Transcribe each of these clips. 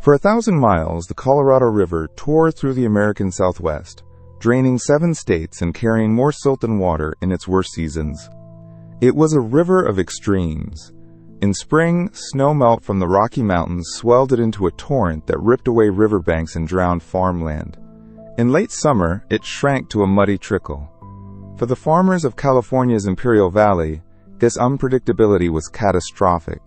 For 1,000 miles, the Colorado River tore through the American Southwest, draining 7 states and carrying more silt than water in its worst seasons. It was a river of extremes. In spring, snow melt from the Rocky Mountains swelled it into a torrent that ripped away riverbanks and drowned farmland. In late summer, it shrank to a muddy trickle. For the farmers of California's Imperial Valley, this unpredictability was catastrophic.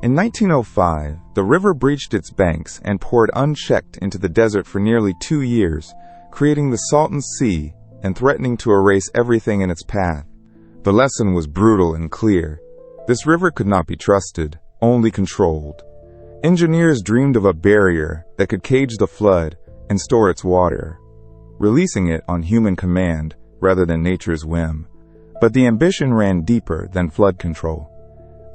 In 1905, the river breached its banks and poured unchecked into the desert for nearly 2 years, creating the Salton Sea and threatening to erase everything in its path. The lesson was brutal and clear. This river could not be trusted, only controlled. Engineers dreamed of a barrier that could cage the flood and store its water, releasing it on human command rather than nature's whim. But the ambition ran deeper than flood control.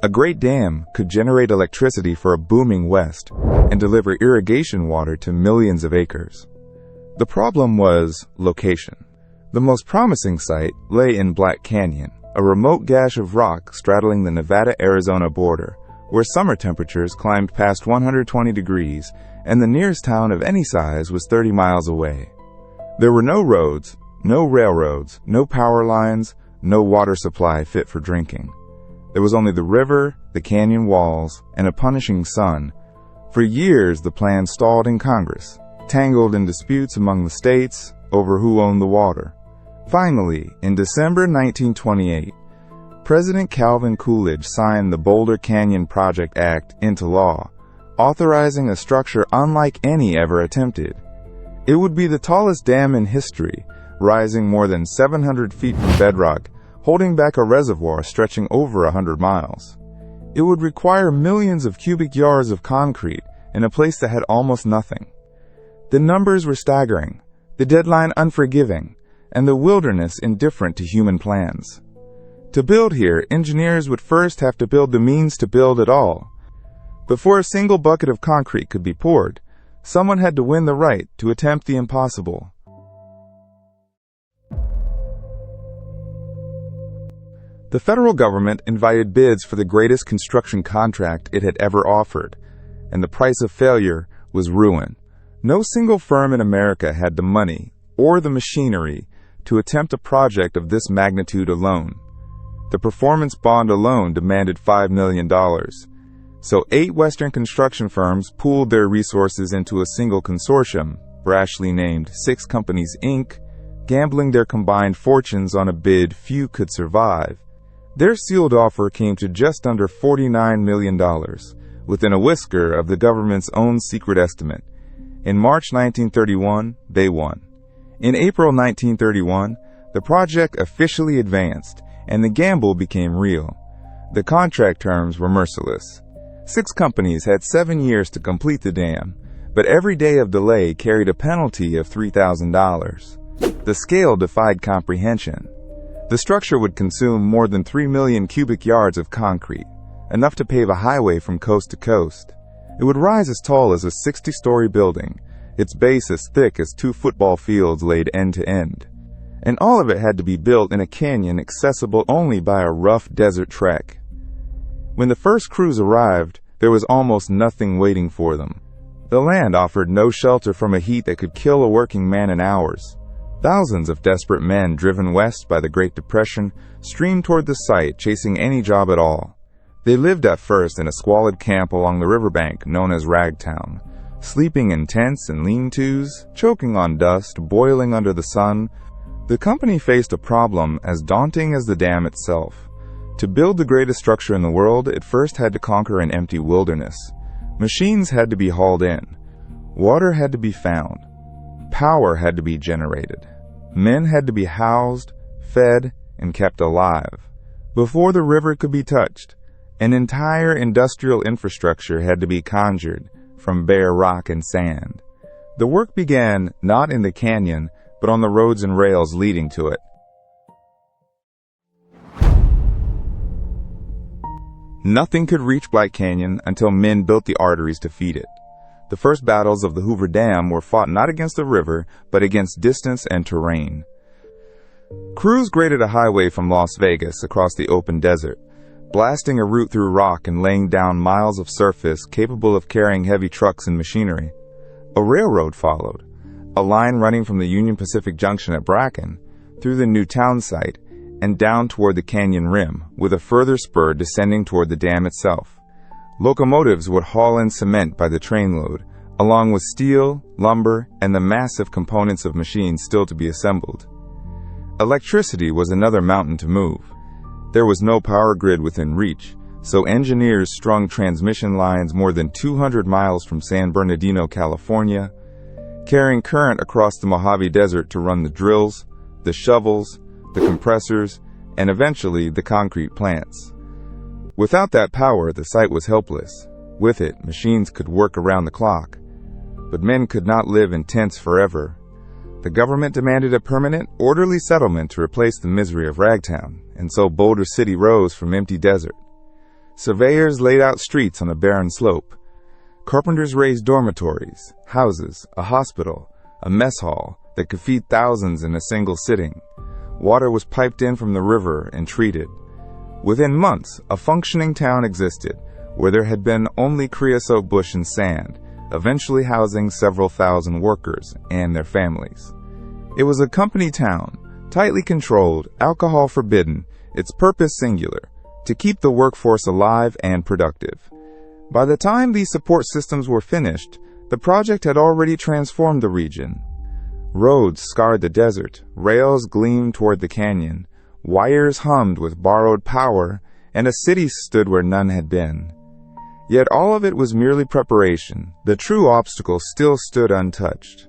A great dam could generate electricity for a booming West and deliver irrigation water to millions of acres. The problem was location. The most promising site lay in Black Canyon, a remote gash of rock straddling the Nevada-Arizona border, where summer temperatures climbed past 120 degrees and the nearest town of any size was 30 miles away. There were no roads, no railroads, no power lines, no water supply fit for drinking. There was only the river, the canyon walls, and a punishing sun. For years, the plan stalled in Congress, tangled in disputes among the states over who owned the water. Finally, in December 1928, President Calvin Coolidge signed the Boulder Canyon Project Act into law, authorizing a structure unlike any ever attempted. It would be the tallest dam in history, rising more than 700 feet from bedrock, holding back a reservoir stretching over 100 miles. It would require millions of cubic yards of concrete in a place that had almost nothing. The numbers were staggering, the deadline unforgiving, and the wilderness indifferent to human plans. To build here, engineers would first have to build the means to build at all. Before a single bucket of concrete could be poured, someone had to win the right to attempt the impossible. The federal government invited bids for the greatest construction contract it had ever offered, and the price of failure was ruin. No single firm in America had the money or the machinery to attempt a project of this magnitude alone. The performance bond alone demanded $5 million. So 8 Western construction firms pooled their resources into a single consortium, brashly named 6 Companies, Inc., gambling their combined fortunes on a bid few could survive. Their sealed offer came to just under $49 million, within a whisker of the government's own secret estimate. In March 1931, they won. In April 1931, the project officially advanced, and the gamble became real. The contract terms were merciless. 6 companies had 7 years to complete the dam, but every day of delay carried a penalty of $3,000. The scale defied comprehension. The structure would consume more than 3 million cubic yards of concrete, enough to pave a highway from coast to coast. It would rise as tall as a 60-story building, its base as thick as 2 football fields laid end to end. And all of it had to be built in a canyon accessible only by a rough desert trek. When the first crews arrived, there was almost nothing waiting for them. The land offered no shelter from a heat that could kill a working man in hours. Thousands of desperate men driven west by the Great Depression streamed toward the site, chasing any job at all. They lived at first in a squalid camp along the riverbank known as Ragtown, sleeping in tents and lean-tos, choking on dust, boiling under the sun. The company faced a problem as daunting as the dam itself. To build the greatest structure in the world, it first had to conquer an empty wilderness. Machines had to be hauled in. Water had to be found. Power had to be generated. Men had to be housed, fed, and kept alive. Before the river could be touched, an entire industrial infrastructure had to be conjured from bare rock and sand. The work began not in the canyon, but on the roads and rails leading to it. Nothing could reach Black Canyon until men built the arteries to feed it. The first battles of the Hoover Dam were fought not against the river, but against distance and terrain. Crews graded a highway from Las Vegas across the open desert. blasting a route through rock and laying down miles of surface capable of carrying heavy trucks and machinery. A railroad followed, a line running from the Union Pacific Junction at Bracken through the new town site and down toward the canyon rim, with a further spur descending toward the dam itself. Locomotives would haul in cement by the trainload, along with steel, lumber, and the massive components of machines still to be assembled. Electricity was another mountain to move. There was no power grid within reach, so engineers strung transmission lines more than 200 miles from San Bernardino, California, carrying current across the Mojave Desert to run the drills, the shovels, the compressors, and eventually the concrete plants. Without that power, the site was helpless. With it, machines could work around the clock, but men could not live in tents forever. The government demanded a permanent, orderly settlement to replace the misery of Ragtown, and so Boulder City rose from empty desert. Surveyors laid out streets on a barren slope. Carpenters raised dormitories, houses, a hospital, a mess hall that could feed thousands in a single sitting. Water was piped in from the river and treated. Within months, a functioning town existed, where there had been only creosote bush and sand, eventually housing several thousand workers and their families. It was a company town, tightly controlled, alcohol forbidden, its purpose singular, to keep the workforce alive and productive. By the time these support systems were finished, the project had already transformed the region. Roads scarred the desert, rails gleamed toward the canyon, wires hummed with borrowed power, and a city stood where none had been. Yet all of it was merely preparation. The true obstacle still stood untouched.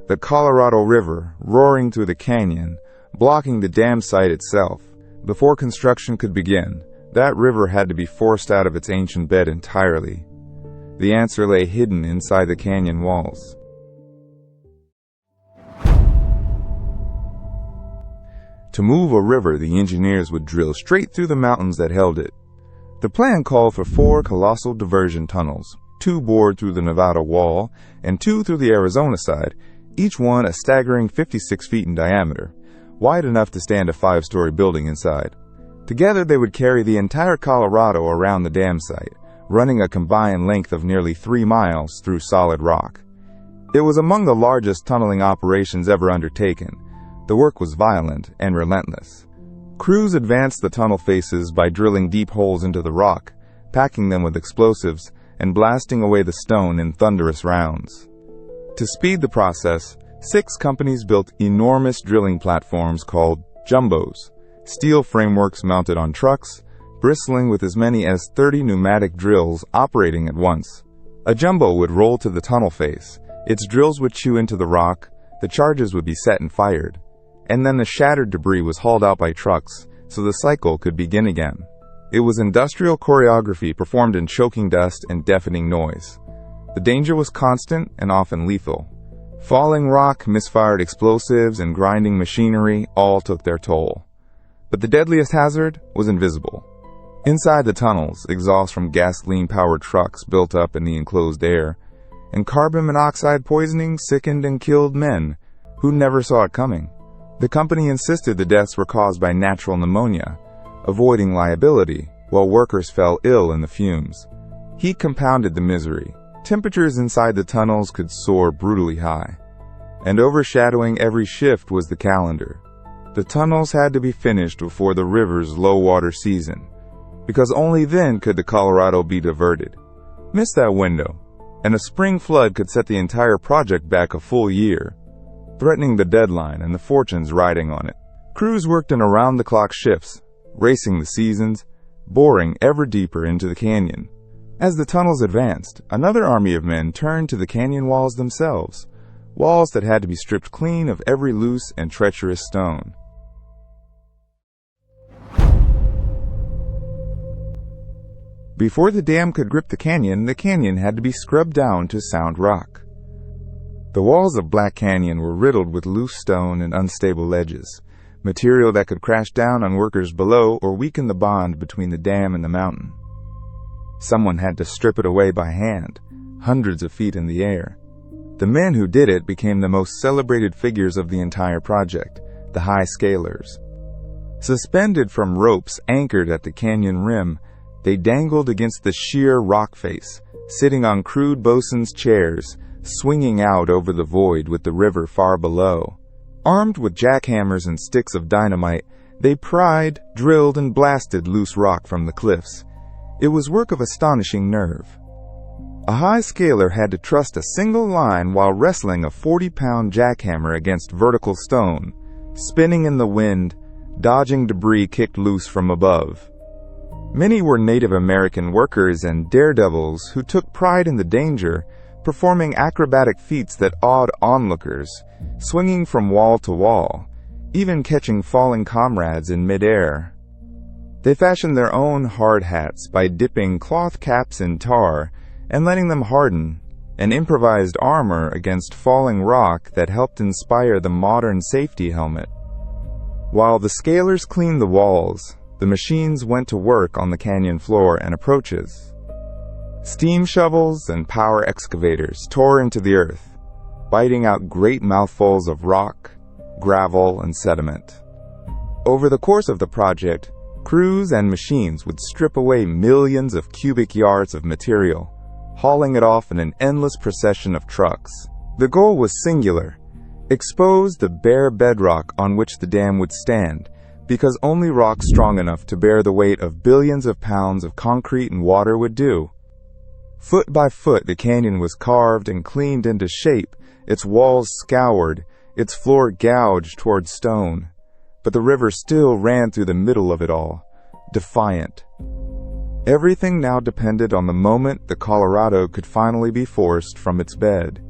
The Colorado River, roaring through the canyon, blocking the dam site itself. Before construction could begin, that river had to be forced out of its ancient bed entirely. The answer lay hidden inside the canyon walls. To move a river, the engineers would drill straight through the mountains that held it. The plan called for 4 colossal diversion tunnels, 2 bored through the Nevada wall and 2 through the Arizona side, each one a staggering 56 feet in diameter, wide enough to stand a 5-story building inside. Together they would carry the entire Colorado around the dam site, running a combined length of nearly 3 miles through solid rock. It was among the largest tunneling operations ever undertaken. The work was violent and relentless. Crews advanced the tunnel faces by drilling deep holes into the rock, packing them with explosives, and blasting away the stone in thunderous rounds. To speed the process, 6 companies built enormous drilling platforms called jumbos, steel frameworks mounted on trucks, bristling with as many as 30 pneumatic drills operating at once. A jumbo would roll to the tunnel face, its drills would chew into the rock, the charges would be set and fired, and then the shattered debris was hauled out by trucks so the cycle could begin again. It was industrial choreography performed in choking dust and deafening noise. The danger was constant and often lethal. Falling rock, misfired explosives, and grinding machinery all took their toll. But the deadliest hazard was invisible. Inside the tunnels, exhaust from gasoline-powered trucks built up in the enclosed air, and carbon monoxide poisoning sickened and killed men who never saw it coming. The company insisted the deaths were caused by natural pneumonia, avoiding liability, while workers fell ill in the fumes. Heat compounded the misery. Temperatures inside the tunnels could soar brutally high. And overshadowing every shift was the calendar. The tunnels had to be finished before the river's low-water season, because only then could the Colorado be diverted. Miss that window, and a spring flood could set the entire project back a full year, threatening the deadline and the fortunes riding on it. Crews worked in around-the-clock shifts, racing the seasons, boring ever deeper into the canyon. As the tunnels advanced, another army of men turned to the canyon walls themselves, walls that had to be stripped clean of every loose and treacherous stone. Before the dam could grip the canyon had to be scrubbed down to sound rock. The walls of Black Canyon were riddled with loose stone and unstable ledges, material that could crash down on workers below or weaken the bond between the dam and the mountain. Someone had to strip it away by hand, hundreds of feet in the air. The men who did it became the most celebrated figures of the entire project, the high scalers. Suspended from ropes anchored at the canyon rim, They dangled against the sheer rock face, sitting on crude bosun's chairs, swinging out over the void with the river far below. Armed with jackhammers and sticks of dynamite, they pried, drilled, and blasted loose rock from the cliffs. It was work of astonishing nerve. A high scaler had to trust a single line while wrestling a 40-pound jackhammer against vertical stone, spinning in the wind, dodging debris kicked loose from above. Many were Native American workers and daredevils who took pride in the danger, performing acrobatic feats that awed onlookers, swinging from wall to wall, even catching falling comrades in midair. They fashioned their own hard hats by dipping cloth caps in tar and letting them harden, and improvised armor against falling rock that helped inspire the modern safety helmet. While the scalers cleaned the walls, the machines went to work on the canyon floor and approaches. Steam shovels and power excavators tore into the earth, biting out great mouthfuls of rock, gravel, and sediment. Over the course of the project, crews and machines would strip away millions of cubic yards of material, hauling it off in an endless procession of trucks. The goal was singular: expose the bare bedrock on which the dam would stand, because only rock strong enough to bear the weight of billions of pounds of concrete and water would do. Foot by foot, the canyon was carved and cleaned into shape, its walls scoured, its floor gouged toward stone. But the river still ran through the middle of it all, defiant. Everything now depended on the moment the Colorado could finally be forced from its bed.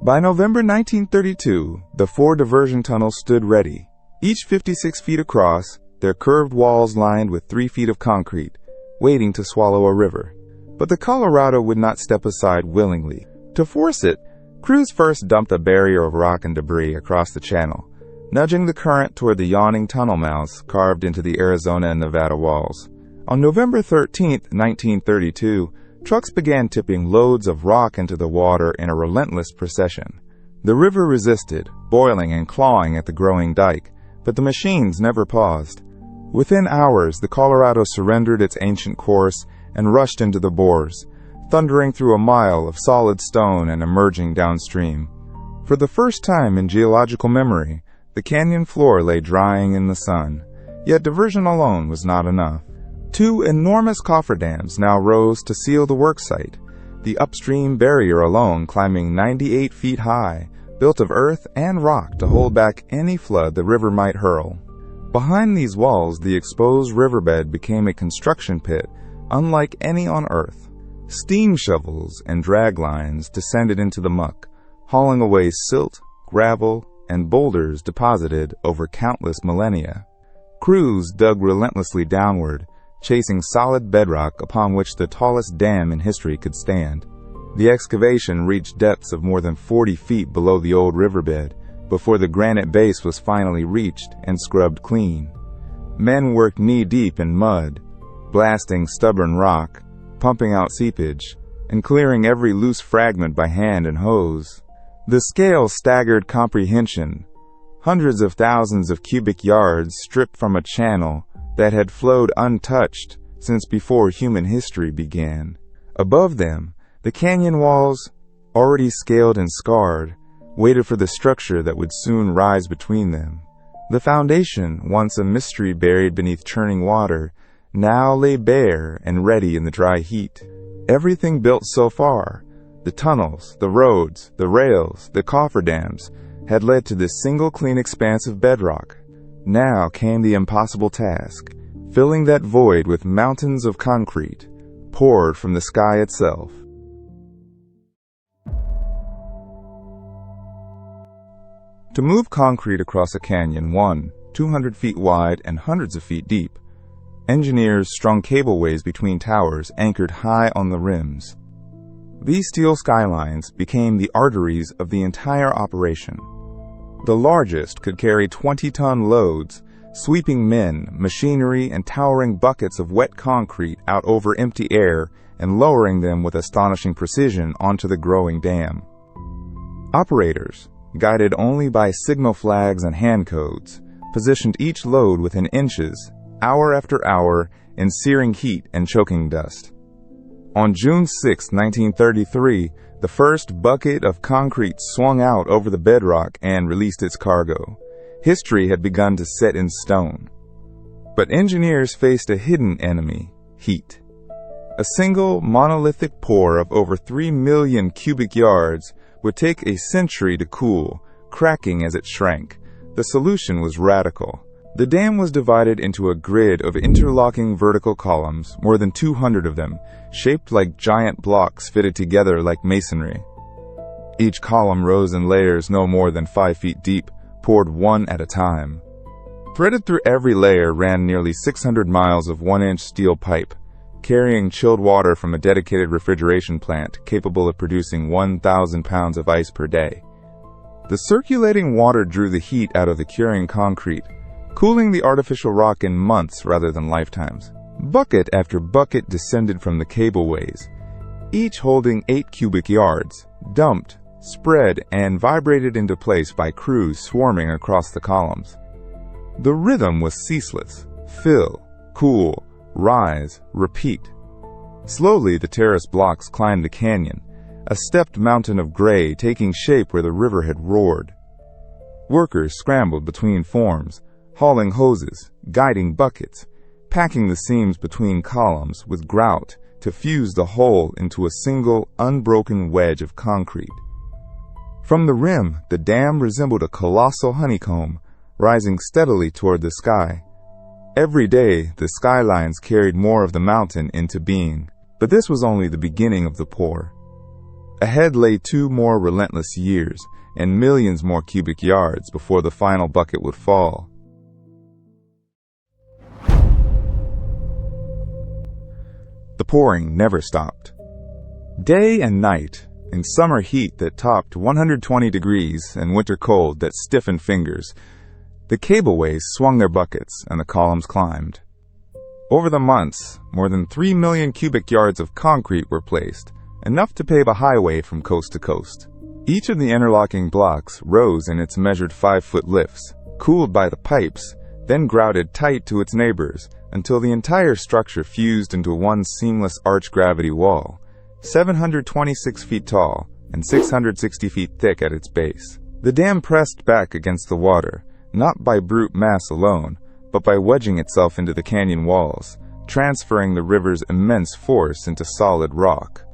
By November 1932, the 4 diversion tunnels stood ready, each 56 feet across, their curved walls lined with 3 feet of concrete, waiting to swallow a river. But the Colorado would not step aside willingly. To force it, crews first dumped a barrier of rock and debris across the channel, nudging the current toward the yawning tunnel mouths carved into the Arizona and Nevada walls. On November 13, 1932, trucks began tipping loads of rock into the water in a relentless procession. The river resisted, boiling and clawing at the growing dike, but the machines never paused. Within hours, the Colorado surrendered its ancient course and rushed into the bores, thundering through a mile of solid stone and emerging downstream. For the first time in geological memory, the canyon floor lay drying in the sun. Yet diversion alone was not enough. 2 enormous cofferdams now rose to seal the worksite, the upstream barrier alone climbing 98 feet high, built of earth and rock to hold back any flood the river might hurl. Behind these walls, the exposed riverbed became a construction pit unlike any on Earth. Steam shovels and drag lines descended into the muck, hauling away silt, gravel, and boulders deposited over countless millennia. Crews dug relentlessly downward, chasing solid bedrock upon which the tallest dam in history could stand. The excavation reached depths of more than 40 feet below the old riverbed before the granite base was finally reached and scrubbed clean. Men worked knee-deep in mud, blasting stubborn rock, pumping out seepage, and clearing every loose fragment by hand and hose. The scale staggered comprehension. Hundreds of thousands of cubic yards stripped from a channel that had flowed untouched since before human history began. Above them, the canyon walls, already scaled and scarred, waited for the structure that would soon rise between them. The foundation, once a mystery buried beneath churning water, now lay bare and ready in the dry heat. Everything built so far, the tunnels, the roads, the rails, the cofferdams, had led to this single clean expanse of bedrock. Now came the impossible task, filling that void with mountains of concrete, poured from the sky itself. To move concrete across a canyon 200 feet wide and hundreds of feet deep, engineers strung cableways between towers anchored high on the rims. These steel skylines became the arteries of the entire operation. The largest could carry 20-ton loads, sweeping men, machinery, and towering buckets of wet concrete out over empty air and lowering them with astonishing precision onto the growing dam. Operators, guided only by signal flags and hand codes, positioned each load within inches, hour after hour, in searing heat and choking dust. On June 6, 1933, the first bucket of concrete swung out over the bedrock and released its cargo. History had begun to set in stone. But engineers faced a hidden enemy: heat. A single monolithic pour of over 3 million cubic yards would take a century to cool, cracking as it shrank. The solution was radical. The dam was divided into a grid of interlocking vertical columns, more than 200 of them, shaped like giant blocks fitted together like masonry. Each column rose in layers no more than 5 feet deep, poured one at a time. Threaded through every layer ran nearly 600 miles of 1-inch steel pipe, carrying chilled water from a dedicated refrigeration plant capable of producing 1,000 pounds of ice per day. The circulating water drew the heat out of the curing concrete, cooling the artificial rock in months rather than lifetimes. Bucket after bucket descended from the cableways, each holding 8 cubic yards, dumped, spread, and vibrated into place by crews swarming across the columns. The rhythm was ceaseless: fill, cool, rise, repeat. Slowly the terrace blocks climbed the canyon, a stepped mountain of gray taking shape where the river had roared. Workers scrambled between forms, hauling hoses, guiding buckets, packing the seams between columns with grout to fuse the whole into a single, unbroken wedge of concrete. From the rim, the dam resembled a colossal honeycomb, rising steadily toward the sky. Every day, the skylines carried more of the mountain into being, but this was only the beginning of the pour. Ahead lay 2 more relentless years, and millions more cubic yards before the final bucket would fall. The pouring never stopped. Day and night, in summer heat that topped 120 degrees and winter cold that stiffened fingers, the cableways swung their buckets and the columns climbed. Over the months, more than 3 million cubic yards of concrete were placed, enough to pave a highway from coast to coast. Each of the interlocking blocks rose in its measured 5-foot lifts, cooled by the pipes, then grouted tight to its neighbors until the entire structure fused into one seamless arch-gravity wall, 726 feet tall and 660 feet thick at its base. The dam pressed back against the water, not by brute mass alone, but by wedging itself into the canyon walls, transferring the river's immense force into solid rock.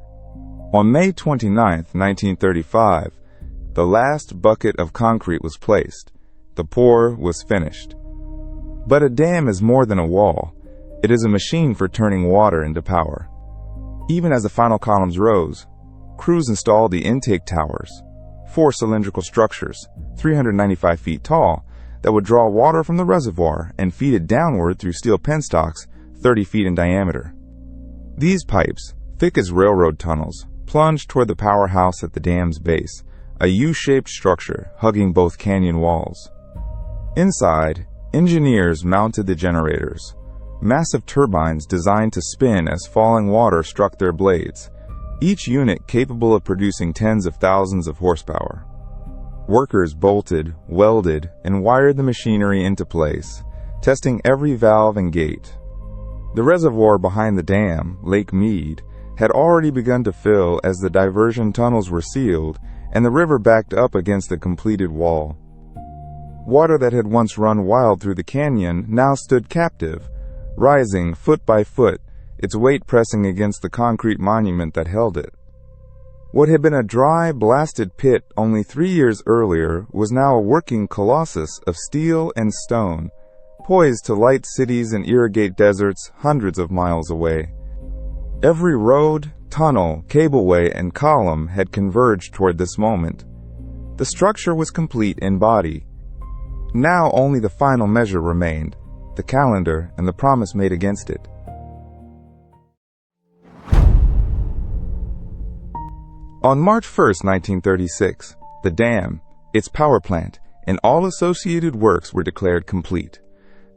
On May 29, 1935, the last bucket of concrete was placed. The pour was finished. But a dam is more than a wall. It is a machine for turning water into power. Even as the final columns rose, crews installed the intake towers, 4 cylindrical structures, 395 feet tall, that would draw water from the reservoir and feed it downward through steel penstocks 30 feet in diameter. These pipes, thick as railroad tunnels, plunged toward the powerhouse at the dam's base, a U-shaped structure hugging both canyon walls. Inside, engineers mounted the generators, massive turbines designed to spin as falling water struck their blades, each unit capable of producing tens of thousands of horsepower. Workers bolted, welded, and wired the machinery into place, testing every valve and gate. The reservoir behind the dam, Lake Mead, had already begun to fill as the diversion tunnels were sealed and the river backed up against the completed wall. Water that had once run wild through the canyon now stood captive, rising foot by foot, its weight pressing against the concrete monument that held it. What had been a dry, blasted pit only 3 years earlier was now a working colossus of steel and stone, poised to light cities and irrigate deserts hundreds of miles away. Every road, tunnel, cableway, and column had converged toward this moment. The structure was complete in body. Now only the final measure remained, the calendar and the promise made against it. On March 1, 1936, the dam, its power plant, and all associated works were declared complete.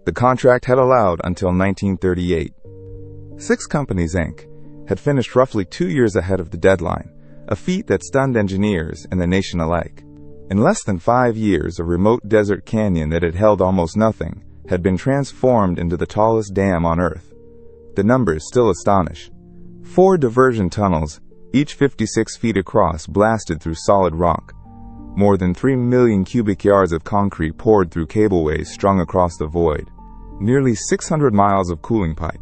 The contract had allowed until 1938. 6 Companies, Inc. had finished roughly 2 years ahead of the deadline, a feat that stunned engineers and the nation alike. In less than 5 years, a remote desert canyon that had held almost nothing had been transformed into the tallest dam on Earth. The numbers still astonish. 4 diversion tunnels, each 56 feet across, blasted through solid rock. More than 3 million cubic yards of concrete poured through cableways strung across the void. Nearly 600 miles of cooling pipe.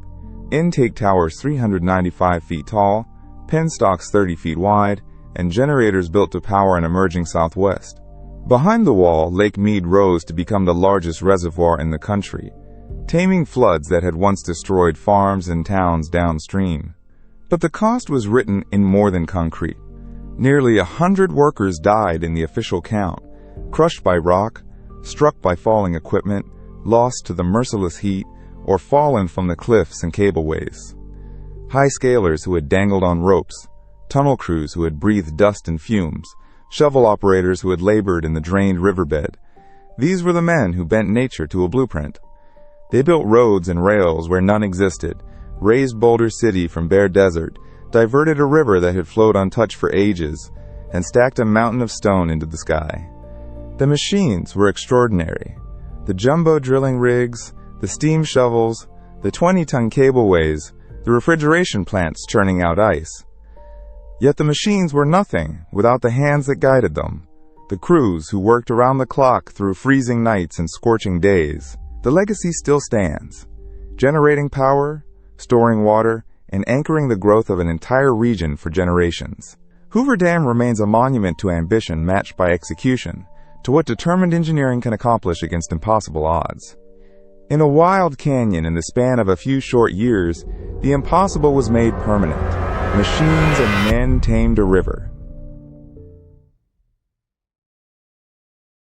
Intake towers 395 feet tall, penstocks 30 feet wide, and generators built to power an emerging Southwest. Behind the wall, Lake Mead rose to become the largest reservoir in the country, taming floods that had once destroyed farms and towns downstream. But the cost was written in more than concrete. Nearly 100 workers died in the official count, crushed by rock, struck by falling equipment, lost to the merciless heat, or fallen from the cliffs and cableways. High-scalers who had dangled on ropes, tunnel crews who had breathed dust and fumes, shovel operators who had labored in the drained riverbed. These were the men who bent nature to a blueprint. They built roads and rails where none existed, raised Boulder City from bare desert, diverted a river that had flowed untouched for ages, and stacked a mountain of stone into the sky. The machines were extraordinary. The jumbo drilling rigs, the steam shovels, the 20-ton cableways, the refrigeration plants churning out ice. Yet the machines were nothing without the hands that guided them, the crews who worked around the clock through freezing nights and scorching days. The legacy still stands, generating power, storing water, and anchoring the growth of an entire region for generations. Hoover Dam remains a monument to ambition matched by execution, to what determined engineering can accomplish against impossible odds. In a wild canyon in the span of a few short years, the impossible was made permanent. Machines and men tamed a river.